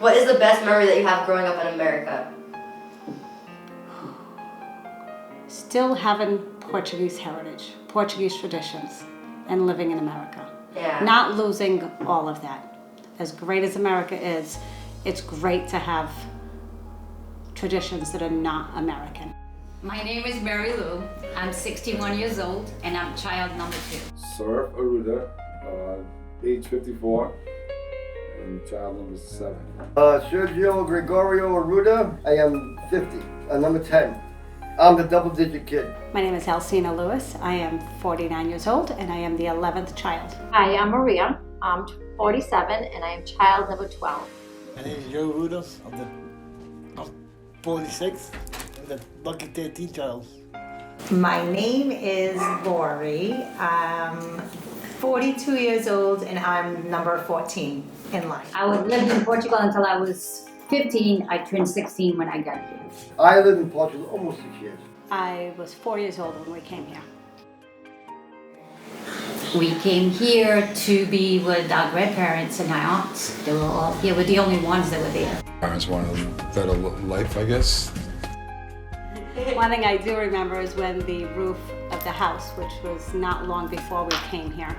What is the best memory that you have growing up in America? Still having Portuguese heritage, Portuguese traditions, and living in America. Yeah. Not losing all of that. As great as America is, it's great to have traditions that are not American. My name is Mary Lou. I'm 61 years old and I'm child number 2. Sir Arrudas, age 54, and child number 7. Sergio Gregorio Arrudas, I am 50, number 10. I'm the double-digit kid. My name is Alcina Lewis. I am 49 years old and I am the 11th child. Hi, I'm Maria. I'm 47 and I am child number 12. My name is Joe Arrudas. I'm 46. I'm the lucky 13th child. My name is Lori. I'm 42 years old and I'm number 14 in line. I lived in Portugal until I was 15. I turned 16 when I got here. I lived in Portugal almost 6 years. I was 4 years old when we came here. We came here to be with our grandparents and our aunts. They were all here. We're the only ones that were there. Parents wanted a better life, I guess. One thing I do remember is when the roof of the house, which was not long before we came here,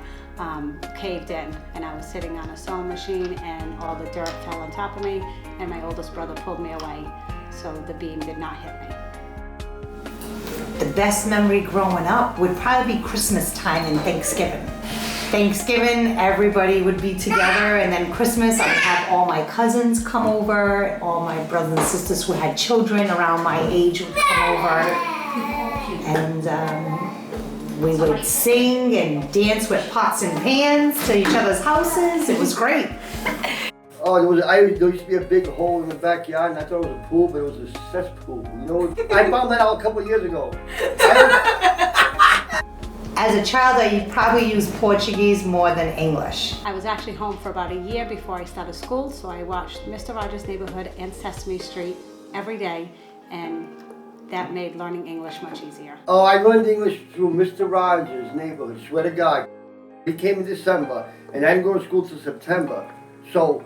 caved in, and I was sitting on a sewing machine and all the dirt fell on top of me, and my oldest brother pulled me away so the beam did not hit me. The best memory growing up would probably be Christmas time and Thanksgiving. Thanksgiving, everybody would be together, and then Christmas, I would have all my cousins come over, all my brothers and sisters who had children around my age would come over, and we would sing and dance with pots and pans to each other's houses. It was great. Oh, there used to be a big hole in the backyard, and I thought it was a pool, but it was a cesspool. You know, I found that out a couple of years ago. As a child, I probably used Portuguese more than English. I was actually home for about a year before I started school, so I watched Mr. Rogers' Neighborhood and Sesame Street every day, and that made learning English much easier. Oh, I learned English through Mr. Rogers' Neighborhood, swear to God. He came in December, and I didn't go to school till September. So,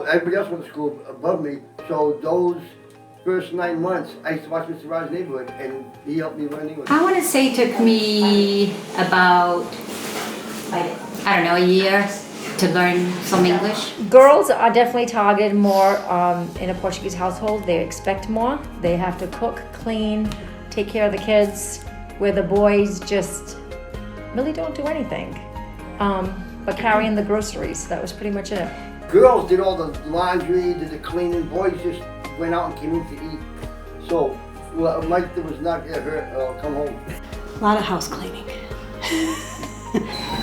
everybody else went to school above me, so those first 9 months, I used to watch Mr. Rogers' Neighborhood, and he helped me learn English. I want to say it took me about, I don't know, a year to learn some English. Girls are definitely targeted more in a Portuguese household. They expect more. They have to cook, clean, take care of the kids, where the boys just really don't do anything but carrying the groceries. That was pretty much it. Girls did all the laundry, did the cleaning, boys just went out and came in to eat. So, Mike was not get hurt, come home. A lot of house cleaning.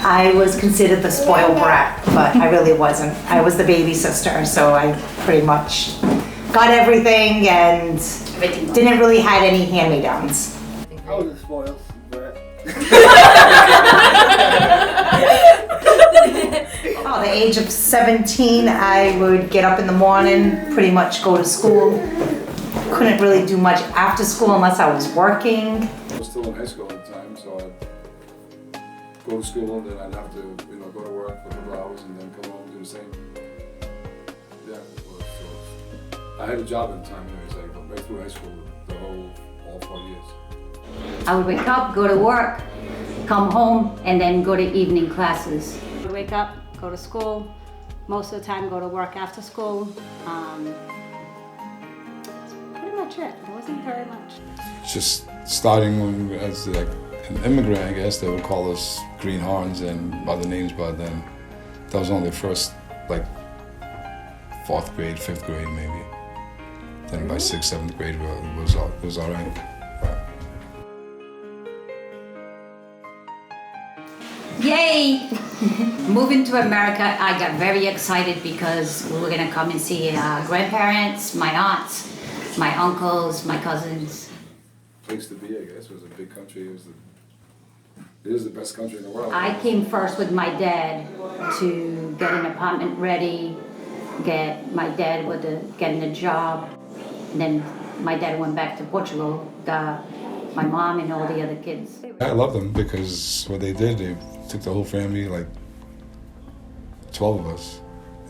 I was considered the spoiled brat, but I really wasn't. I was the baby sister, so I pretty much got everything and didn't really have any hand-me-downs. I was a spoiled brat. At the age of 17, I would get up in the morning, pretty much go to school. Couldn't really do much after school unless I was working. I was still in high school at the time, so I'd go to school, and then I'd have to, go to work for a couple hours and then come home and do the same. Yeah, so I had a job at the time, anyways, like right through high school, all 4 years. I would wake up, go to work, come home, and then go to evening classes. I would wake up, go to school, most of the time go to work after school. That's pretty much it. There wasn't very much. Just starting as like an immigrant, I guess they would call us greenhorns and other names, but then that was only the first, like 4th grade, 5th grade maybe. Then by 6th, 7th grade it was all right. Yay! Moving to America, I got very excited because we were gonna come and see grandparents, my aunts, my uncles, my cousins. Place to be, I guess. It was a big country. It is the best country in the world. I came first with my dad to get an apartment ready, my dad with getting a job, and then my dad went back to Portugal, my mom and all the other kids. I love them because what they did, they took the whole family, like 12 of us,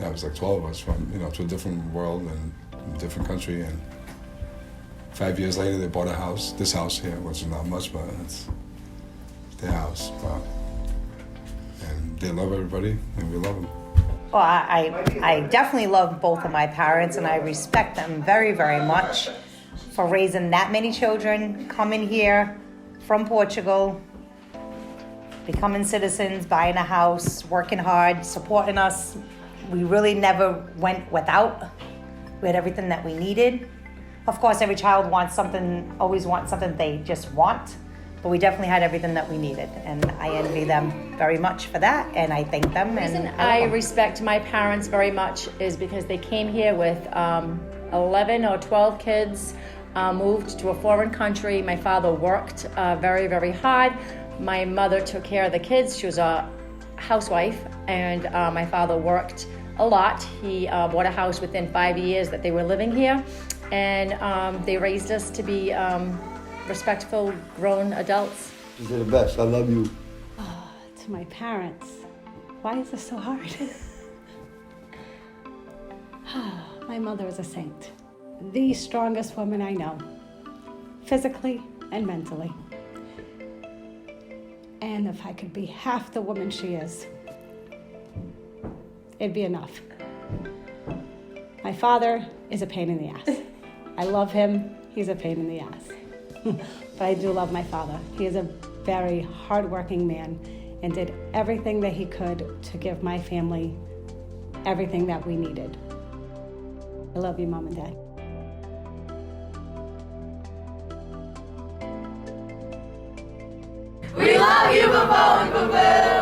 it was like 12 of us from, to a different world and a different country. And 5 years later, they bought a house, this house here, which is not much, but it's their house. Wow. And they love everybody, and we love them. Well, I definitely love both of my parents, and I respect them very, very much for raising that many children, coming here from Portugal, becoming citizens, buying a house, working hard, supporting us. We really never went without. We had everything that we needed. Of course, every child always wants something they just want, but we definitely had everything that we needed, and I envy them very much for that, and I thank them. The reason and I respect my parents very much is because they came here with 11 or 12 kids, moved to a foreign country. My father worked very, very hard. My mother took care of the kids. She was a housewife, and my father worked a lot. He bought a house within 5 years that they were living here, and they raised us to be respectful, grown adults. You're the best. I love you. To my parents, why is this so hard? My mother is a saint. The strongest woman I know, physically and mentally. And if I could be half the woman she is, it'd be enough. My father is a pain in the ass. I love him, he's a pain in the ass. But I do love my father. He is a very hardworking man and did everything that he could to give my family everything that we needed. I love you, Mom and Dad. We love you, Boo-Boo and Boo-Boo.